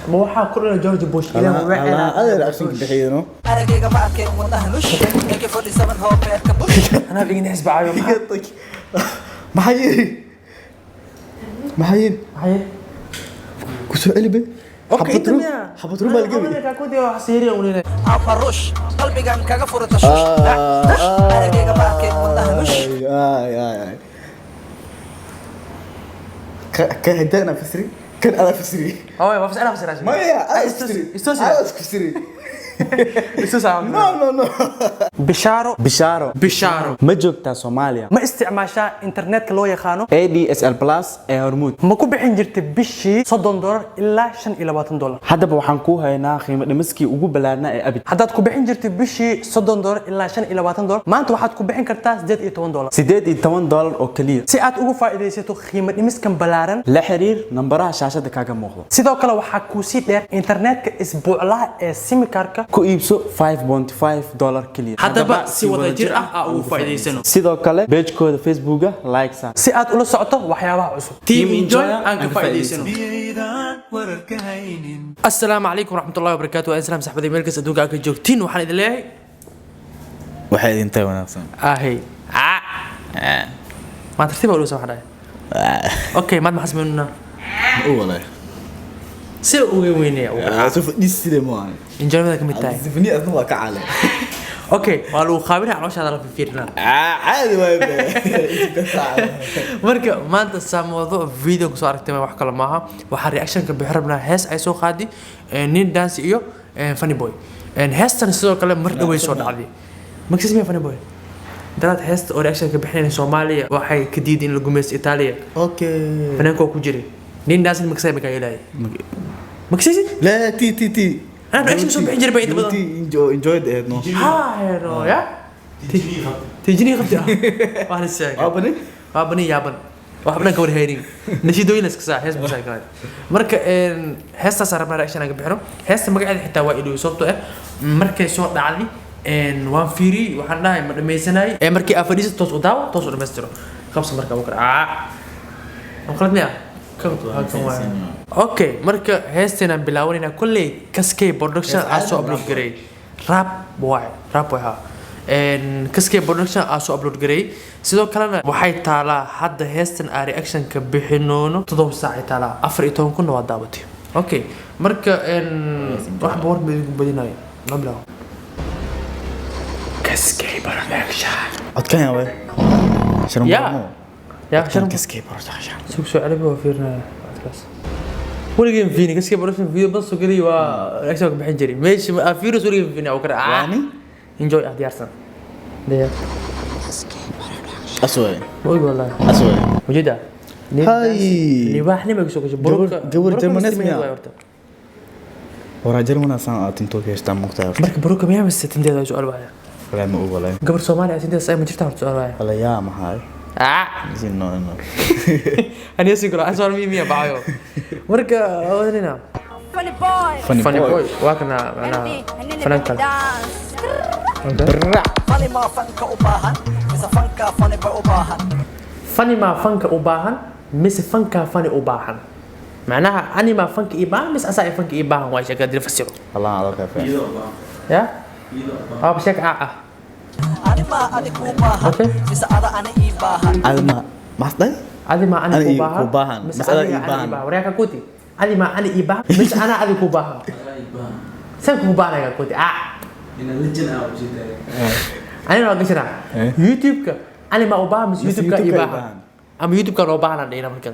ما هو كل جورج بوش هذا أكشن بحينه أنا بيجي نحسب عيون محيي كسر قلبي حبط روما القلبي كودي وحسيري ولينا أبروش قلبي كان كغفور تشوش أنا جيجا باكين والله مش كهدانا فسري كان أنا فسري ما فيش أنا فسر عشان ما هي أنا فسري نو بشارو ما joogtaa Soomaaliya ما استعماشا إنترنت لو يخانو ADSL Plus ee Hormuud ما كو بحين جرت بشي $30 إلا $25 haddaba waxaan ku haynaa qiimo dhimiskii ugu balaarnaa ee abid haddaad ku bixin jirtay bishii $30 ilaa $25 maanta waxaad ku bixin kartaa $18 oo kaliya si aad ugu faa'iidaysato qiimo dhimiskan balaaran la xiriir nambaraha shaashada kaaga muuqda sidoo kale waxaa ku sii dheer internetka isbuuclaha ee simikarka ku iibso $5.5 kaliya haddaba si wada jir ah ugu faa'iidaysano sidoo kale page-kooda Facebook-ga like sa si aad ula socoto waxyaabaha cusub Team Enjoy aan ka faa'iidaysano السلام عليكم ورحمة الله وبركاته أسلام صاحبتي ملكس أدوك أكل جوكتين وحنا إذا ليه waxay intay wanaagsan هي ما ترتيبها ولا سو حدا أوكي ما حسب مننا والله سير وين يا شوف دي السينما إنجاز هذا كم تاعي زفني أصلا كعالم اوكي والو خابرها على وش هذا في فيرنا عادي ما marka maanta saamoodo video ku soo aragtay wax kala maaha waxa reaction ka bixirnaa hees ay soo qaadi nin dance iyo funny boy heestan sidoo kale mar dhaway soo dhacday maxis me funny boy dad heest oo reaction ka bixinayna Soomaaliya waxay ka diideen lagu mees Itaaliya okay fanaanko ku jiray nin dance maxay ma ka ilaahay maxis لا تي أنا بأكشن سو بحجر بعيد بدن. enjoy ده إنه. ها يا. تجيني خبتي. واحد الساعة. أبني يابن. وحبنا كور هيرين. نشيدو ينس كسا هس بس هيك. مركا هسه صار ما رأيش أنا قبحرم. هسه ما قاعد حتى وايد يصوتوا مركا صوت دعالي. إن وان فيري وحنا ميسناي. مركا أفريس توس وداو توس ودمسترو. خمسة مركا بكرة. مخلتني اوكي marka heestina bilaawayna kulli kaskay production aso upload garay rap waxa kaskay production aso upload garay sidoo kalena waxay taalaa hadda heestan aan reaction ka bixinoono 7 saac taalaa 14 kun waa daabatay okay marka wax boor badinayo nabla kaskay production عدكان يا وي شنو يا شنو كسكي production سو عليه وفيرنا بودكاست ولكن فيني كسكي برشن فيديو بس وكذي واكثر بحجري ماشي فيروس ولكن فيني او كذا يعني انجوي احد يرسم ده اسوي والله اسوي وجده هاي اللي واحد ما يسوق بروك قبل جرمن اسمه ورا جرمن اصلا تنتو كيش تام مختار برك بروك ما يعمل 60 دقيقه سؤال واحد ولا ما هو ولا قبل صومالي 60 دقيقه ما جبتها سؤال واحد ولا يا ما هاي زين نو أنا يسيقول أسوار مية بعيو مركا أودينا funny boy واكنا أنا فنانكل فاني ما فنك أباهن إذا فنك فاني بأباهن funny ما فنك أباهن مس فنك funny أباهن معناها أني ما فنك إباهن مس أسا فنك إباهن وايش قادر أفسره الله على كيف يا بشكل أنا ما أنا كوباهن بس أنا إباهن هذا ما حصل هذه ما أنا كوباهن مس أنا إباهن وريك كوتي هذه ما أنا إباهن مس أنا كوباهن سام كوباهن يا كوتي إن اللجنة أو جدا أنا لو قلت يوتيوب ك أنا ما أباهن مس يوتيوب كإباهن أم يوتيوب كأباهن عندنا ممكن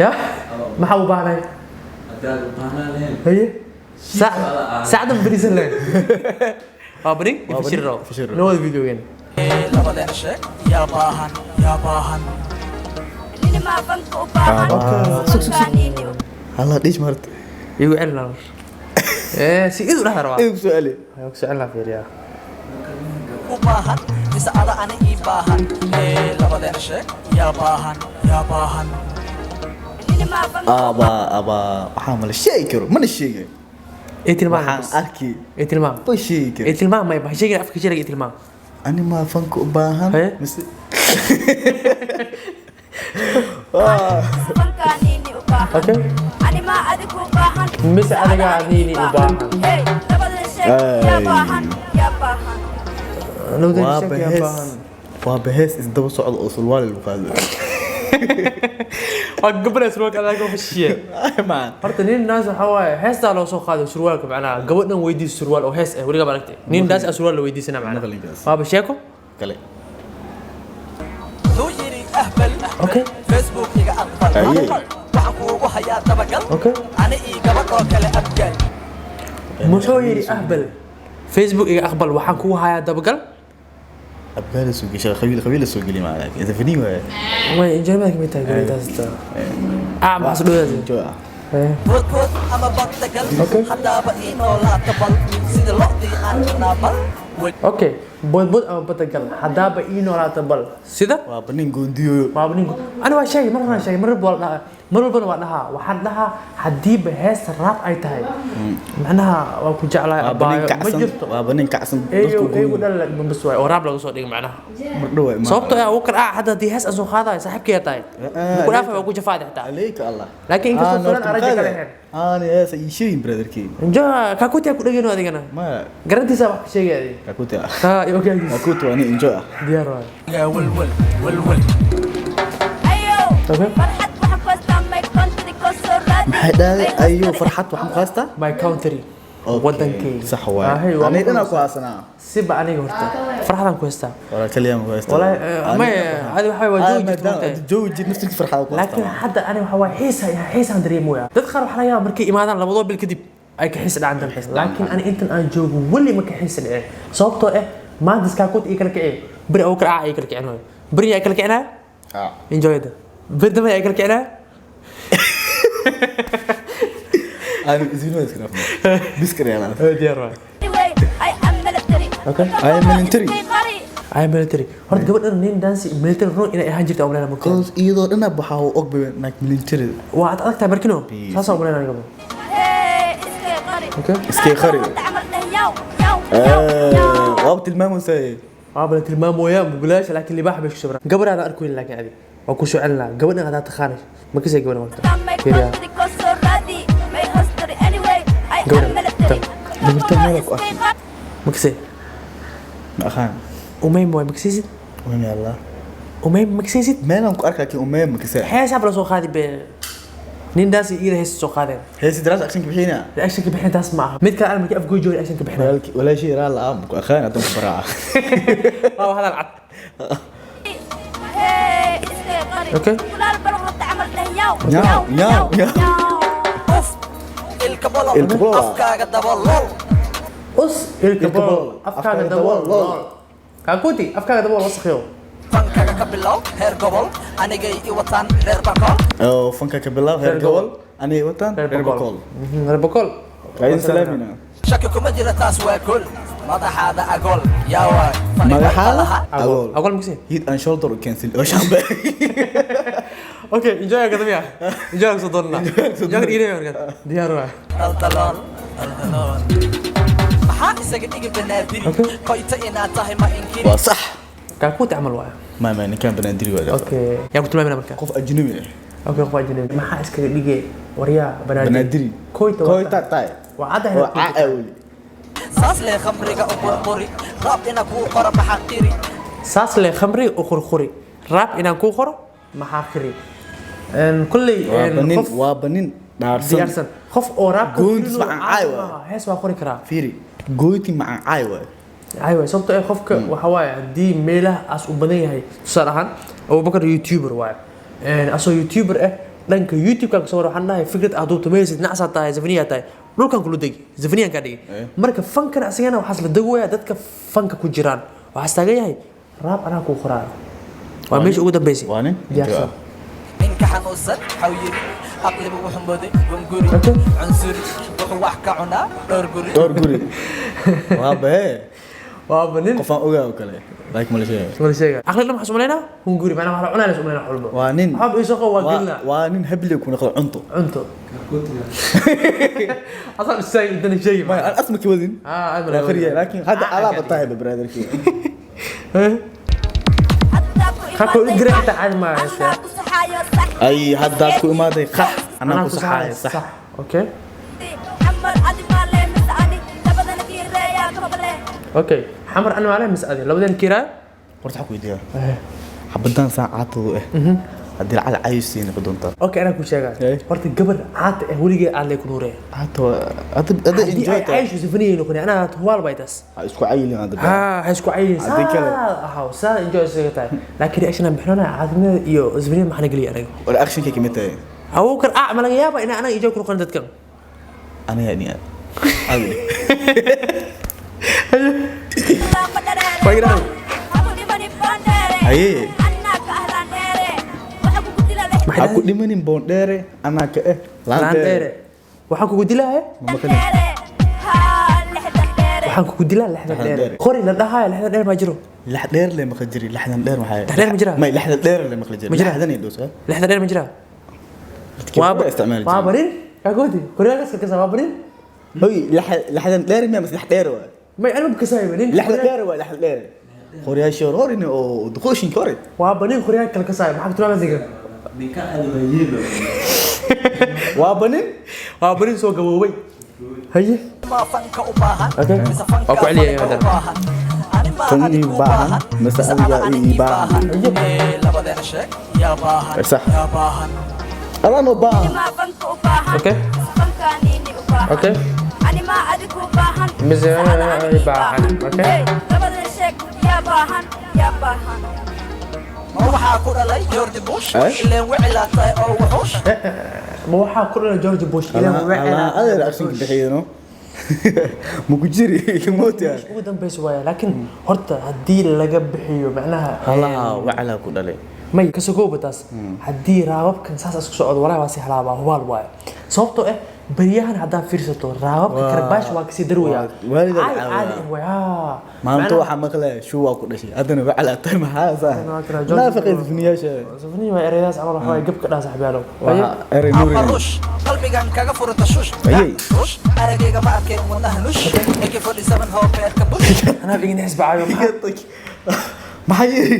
يا ما هو أباهن أدار أباهن لين هي ساعد بريزن لين أبرين يفشر نو الفيديو جن لا بدأ شيء يا باهن يا باهن اللي ما فنك وباهن الله ليش مرت يقول لنا سيدو له روا ايه سؤالي سؤالنا في ريا باهن بس أنا إباهن لا بدأ شيء يا باهن يا باهن اللي ما فنك ابا حامل الشيكر من الشيكر إتلمان أركي إتلمان بشيكر إتلمان ما يبغى شيء أفكر شيء إتلمان أنا ما فنك أباهن fankaanini u baahan okay ani ma adigu u baahan mise adiga anini u baahan hey labada sheeg yaa baahan labada waa sheeg yaa behees baahan waa behees isdaba socda oo sulwaal lagu qaado waa gabadha surwaalka adaga fashiye maan horta nin naas waxa waaye heestaa loo soo qaaday surwaalka macnaha gabadhan weydiis surwaal oo hees ah weligaa ma aragtay nin naas surwaal la weydiisana macnaha Maqlinkaas. waaba sheeko kale loo yiri ahbal okay facebook iga aqbal Aye. waxaan kuugu hayaa dabagal okay ani ii gabadh oo kale abgaal muxuu yidhi ahbal facebook iga aqbal waxaan kugu hayaa dabagal abgaal soo gashay qabiil soo gali ma laakiin inta fini waa way injilmaadka ma tahay gabadhaasta maxaa dhawdaas joo boodbood ama bagdagal Okay. haddaaba ii noolaata bal sida lodii aan naabal okay boodbood ama batagal haddaaba ii noolaata bal sida waa banin goondiyo baaba ninku ani waa sheegay mar horaan sheegay mar walba waa dhahaa mar walbana waa dhahaa waxaan dhahaa haddiiba heesta raab ay tahay macnaha waa ku jeclahay waa banin abaayo ma kacsan jirto waa banin kacsan eeyo eegu dhan bambas waay oo raab laga soo dhigay macnaha mardhow sababtoo ah uu kadhaa hadda haddii hees aan soo qaadayo saaxiibkaya tahay ku dhaafa waa ku jafaadi xitaa عليك الله laakiin inkastoo fulan araja kale heen انا يا سيشين برادر كي injo kakutia ku dhegeyno adigana ما garantiisa wax ka sheegay adig كاكوتا ha iyo ogaagiis كاكوتا وانا انجو diyaar waay yaa walwal walwal ayo Okay. farxad waxa ku haystaa my country ko soo raadi حداي ايو فرحت وحم قاستا my country wadankayga صح Ah, واي hey, waa انا marka انا hore. كواسنا siba aniga horta farxadaan ku haystaa ولا كلام كواستا والله ما adi waxa waa joogi jirta جو جيت نفسك فرحة laakiin كواستا hadda ani waxa waa xiisaan dareemoya dad qaar waxa laga yaabaa markay imaadaan labadoo bil kadib ay ka xiis dhacaan dan laakiin ani intan aan joogo weli ma ka xiis dhicin sababtoo ah maanta iskaakut ii kala kicin beri aw kala ii kala kicin hooyo beri ay kala kicinaa اه enjoy it beri dambe ay kala kicinaa انا زين ما اسكت بسكر انا diyaar waay anyway I am military Okay. I am military. ay military horta gabadhan nin dansi military run inay ahaan jirta umaleena markaa كوز ايدو دنا بحاو اوغبي ناك ملينتري waa aad adag tahay markino saasaan umaleena gabo Okay. اسكي خري يو وقت المام وساي قابل tilmaamooyaa mugulaash laakiin libaax bay ku shabran gabadhaada arkoyn laakiin adi waa ku soo celinaa gabadhan hadaa taqaanash ma kasay gabadhan waqti fiiriya ma kasay ما خان umaym waay ma kasaysid وين يلا umaym ma kasaysid ما انا اركا كي امام مكسا heesaab la soo qaadi be nin daasi iyada heesa soo qaadeen هي سدراس اكشن كبحينا reactionka bixintaas ma aha mid kale aan markii afgooy joogi reactionka bixinaa ولا شيء لا لا امك اخان ادم براعه waa hadal cad Okay. Nyaaw, nyaaw, nyaaw. uf ilka bolol Ilka bolol. afkaaga dabolol us ilka Ilka bool bool. afkaaga Afkaaga dabool dabool. kaakuti afkaaga dabool wasakhiyo fankaga ka bilow heer gobol anigay i wataan reer bakol او فنكا كبلاو هير جول اني وطن هير بكول reer boqol قايد سلامينا shaki kuma jira taas waa kul madaxaada agol yaa waay مدحاله اقول اقول مكسي هيد ان شولدر كانسل او شامبا اوكي enjoy يا قدمية enjoy صدرنا enjoy إيري مركز ديار واحد daldalool daldalool maxaa isaga dhigi banaadiri Okay. koyta inaad tahay ma inkiri صح كاكوت عمل واحد ما كان بنادري ولا اوكي يا كنت ما بينا مركز قف اجنبي اوكي خفا جنبي ما حاسس كده دقيقة وريا بنادري كويتا كويتا تاي وعادة هنا وعاولي saas lee khamriga u burmuri raab ina kuu qora maxaa qiri ساس لي خمري وخرخري راب إن كو خرو محاخري ان كل وابنين وابنين دارسن ديارسن خف او راب قوند مع عايوة. هيس waa qori karaa فيري قويتي مع عايوة aywa sababtoo ay qofka waxa waaye haddii meelaha aas u badan yahay tusaale ahaan abubakar youtuber waaye asoo youtuber ah dhanka youtube-ka kasoo war waxaan dhahay fikrad aad duubto maysid nacsaa tahay zafniyaa tahay dhulkan kula degi zafniyaan kaa dhigi marka fankan asigana waxaas la dagooyaa dadka fanka ku jiraan waxaas taagan yahay raab anaa kuu qoraayo waa meesha ugu dambeysay وانين diyaarsan ninka xanuunsan xaw yiri aqlibu wuxuu mooday gunguri Okay. cunsuri wuxuu wax ka cunaa dhowr guri دور قولي وابا waaba nin قفان اوغا وكله لايك مال شيء wala sheega aqli dhan maxaa sumaleynaa hunguri macnaha waxaa la cunaa la sumaleynaa xulmo وانين waxaaba ii soo qabo waa gelina وانين هبلي يكون اخذ عنطو cunto asan isaay intana sheegi ما انا اسمك وزن اه اخريه لكن هذا علامه طيبه برادر كي خاكو إجري حتى عاد ما يصير اي هداد كو امادي قح انا أنا كو صحاي صح صح اوكي حمر عدي مالي مسعني لبدن كيري يا كبلي اوكي حمر انا عليه مسألة لبدين كيرا horta waxaa ku weydiiyaa xabadaan saacadoodu haddii lacag caysiina ku doontaa اوكي انا كل شيء قاعد horta gabar caad وليجي على ku nuuree hadda enjoy hadii ay sifaniyo noqon ana tuwal baytas isku cayilin hadda ha isku cayilin Hadii kale. saa enjoy sayta laakiin action bixnana caadnimada iyo isbaniyo maxna gali anaga wala action ka kamid tahay awu kan amal yaaba ina ana enjoy ku noqon dadkan ana yani adi لا مدري Fayran. أبو دي ماني باندري haye أنا كأهلا نيري وحكو قلت له ليه waxaa ku dhimanin boon dheere anaa ka laan dheere waxaan kugu dilaa نيري ها لحدا نيري waxaan kugu dilaa lixdan Lixdan dheer dheer. qori la dhahayo lixdan dheer ma jiro lax dheer le maqla jiri laxdan dheer maxay Lax dheer ma jiraa? may laxdan dheer le maqla jiri Ma jiraa? laxdan ay dhoosa lixdan dheer ma jira waa isticmaal waa barin ka goodi koreega iska kasa waa barin hoy laxdan dheer miya mas lax dheer waa may ana bukasay barin laxdan dheer waa laxdan dheer qoryaasho horin oo duqooshin kore waa barin koreega kala kasay maxaa ku timaada digan ninka aad wayelo waa banin waa barin soo gaboobay haye ما فنك وباهن أوكي. بس فنك أكو عليا يا فنك مدام. وباهن. أنا ما فني أدري باهن، وباهن. بس بس أنا أنا إيه باهن. إيه لبدين شيء يا باهن صح. يا باهن anaa no baa ما فنك وباهن أوكي. فنك أنيني وباهن أوكي. أنا ما أدرك وباهن بس أنا باهن. أوكي. لبدن شيك يا باهن يا باهن ما waxaa ku dhalay George Bush Eh? ileen wicilaatay oo wuxuush ma waxaa kulana George Bush ilaa anaa adeer action bixiyano muku jiri ilmoota ugu dambayso waaya laakiin horta haddii laga bixiyo macnaha halaha wacala ku dhalay may ka soo taas haddii raababkan saas isku socdo walaa waa si halaaba hubaal waaya sababtoo ah bariyahan haddaa fiirsato raababka karbaash waa kasii darwaya waalida caadi waya maanta waxaa maqlaya shuu waa ku dhashay haddana wacala tay maxaa saa naafaqay difniyaasha safni waa ereydaas camal waxa way gabka dhaa saxbiyaalo waa erey ama nuuri rush qalbigan kaga furata shush Ayay. rush aragayga ma arkeen wadnaha nush eki 47 hoo beerka bush anaa bigin xisbaayo maxay yiri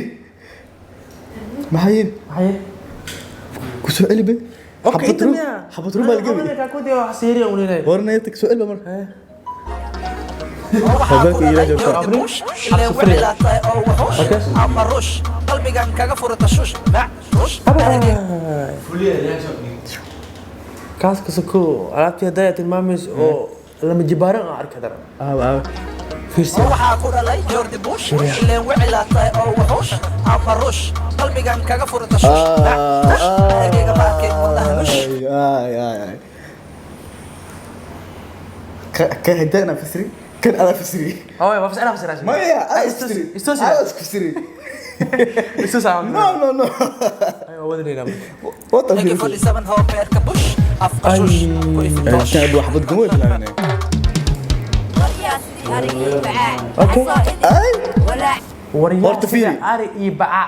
maxay yiri maxay ku soo celibe اوكي xabad rub xabad rub baa la gabi ka kudi wax siiriya u leeyahay warna tag soo celibe marka waxaa ku ila dhalay joogto. George Bush ileen wicilaatay oo wuxuush ama rush qalbigan kaga furata shush rush aragayga fuliya reaction kaas ka soo alaabtii hadda tilmaamayso oo lama jibaaran aan arki karo fiirsi waxaa ku dhalay George Bush ileen wicilaatay oo wuxuush ama rush qalbigan kaga furata shush aragayga ma arkeen wadnaha nush ay ay ay ka hadana fisri kan ala fisri اوه ما فيش انا فيش راشد ما هي ala fisri استوسي ala fisri استوسي no no no ايوه ودني نعم what the eki fuck 47 hoo beerka bush afka shush ku ifintoosh كان ابو حبط قمود يعني يا سيدي أريد بعاء أوكي. اي ولا وريات horta fiiri. اري اي باع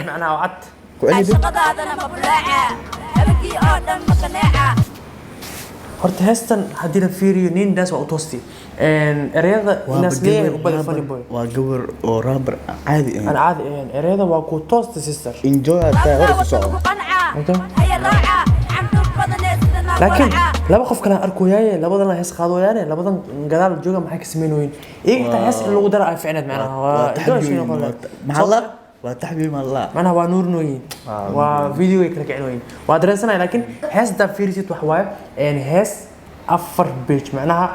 معناها وعدت كويس عشق هذا مبلعة أبكي أودم مقنعة horta heestan haddii la fiiriyo nin daas waa u toosti ereyada inaas leeyahay u badan funny boy waa gabar oo rapper caadi aan ah caadi ahayn ereyada waa ku toosti sister enjoy taa hor أبكي soo وسوق قنعة أوكي. هيا راعة عم تفضل نسنا laakiin ورعة laba qof kale arkooyaaye labadan hees qaadooyaane labadan gadaal jooga maxay ka sameynooyin iyaga xitaa hees in lagu daro ay ficneed macnaha waa taxbiib noqon lahayd. maxalla waa taxbiib allah macnaha waa nuurnooyin waa video ay kala kicinooyin waa dareensanaya laakiin heestaa fiirisid wax waaye hees afar page macnaha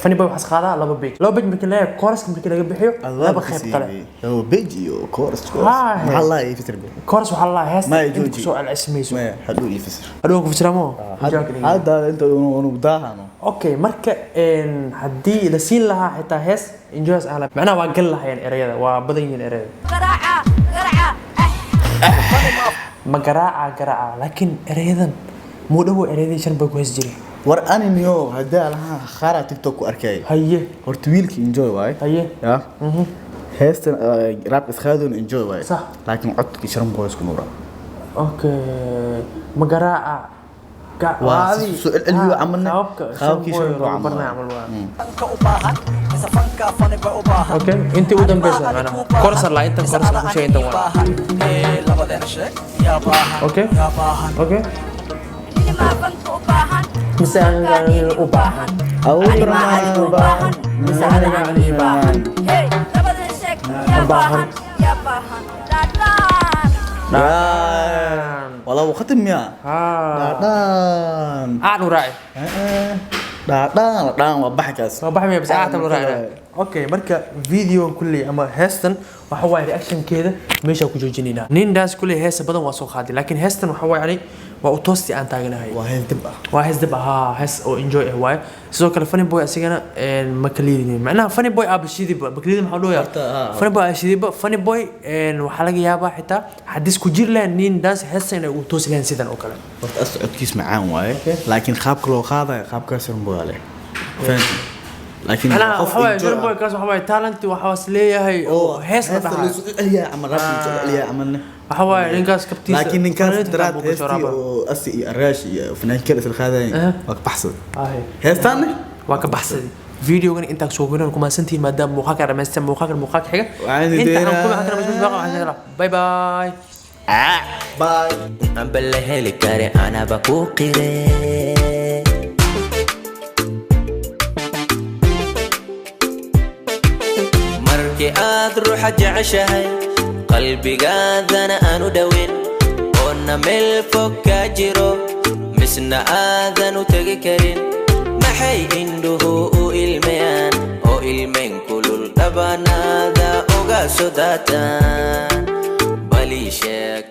funny boy waxaas qaadaa laba page markii laga chorus markii laga bixiyo laba qayb kale oo beji iyo chorus Ah, maxalla ay fisir chorus waxaa la hees Ma inta jooji. kusoo celcelismayso ma hadu ii fisir adoo ku fisiramo hada inta uu daahano okay marka haddii la siin lahaa xitaa hees enjoys aan macnaha waa gal lahayeen ereyada waa badan yihiin ereyada قرعة قرعة ma garaaca laakiin ereyadan muu dhawo ereyadii shan bay ku hees jiray war animiyo hadaa lahaa khara tiktok ku arkay haye horta wiilki enjoy waay haye ya heestan rap iskhaadon enjoy waay صح. laakiin codki sharan boys ku nuura okay ma garaaca سؤال اللي عملنا خوابك شنبوي عملنا fanka u baahan mise fanka faniba u baahan اوكي انت ودن بس انا كورس لا انت كورس مش انت وانا labadeena sheeg yaa baahan اوكي yaa baahan اوكي Ini mah fanka u baahan misalnya ubahan أو Ani ما mah ani u baahan misalnya ani bahan Hey, labada sheeg yaa baahan yaa baahan Dadan dan والله وختم يا ha دان anu raay دان وبحكاس ما baxmay bas aata raay okay marka video kulli ama heestan waxa way reaction keeda meesha ku joojinina nin daas kulli heesa badan waa soo qaaday laakiin heestan waxa way yani waa u toosti aan taaganahay وهي تبقى waa hees dib ah hees oo enjoy ah waay sidoo kale funny boy asigana ma kaliidin macnaha funny boy abshidiba bakliid maxaa loo yaa funny boy ashidiba funny boy waxa laga yaabaa xitaa hadis ku jir leen nin daas heestan uu toosi leen sidan oo kale وقت أسعد كيس معاه واي لكن خابك لو خاضع خابك أسر مبالي فهمت لكن انا waxa way funny boy kaas waxa way talent waxa was leeyahay oo hees la dhahay اللي عمل راسي اللي عملنا waxa way ninkaas kabtiisa لكن إن كان درات هستي أسي الراشي فنان كده في الخاذين وقت بحصل هستاني waa ka baxsaday videogan intaan soo goynaan kuma santiin maadaama muuqaalka dhameystaan muuqaalka xiga inta aan kuma xakana mas'uul baqa waxaan bye bye باي ambele heli kare anaba ku qire markii aad ruuxa jeceshahay qalbigaadana aanu dhawin oona meel fog ka jiro misna aadan u tegi karin maxay indhuhu u ilmayaan oo ilmayn kulul dhabanaada uga soo daataan bali sheeg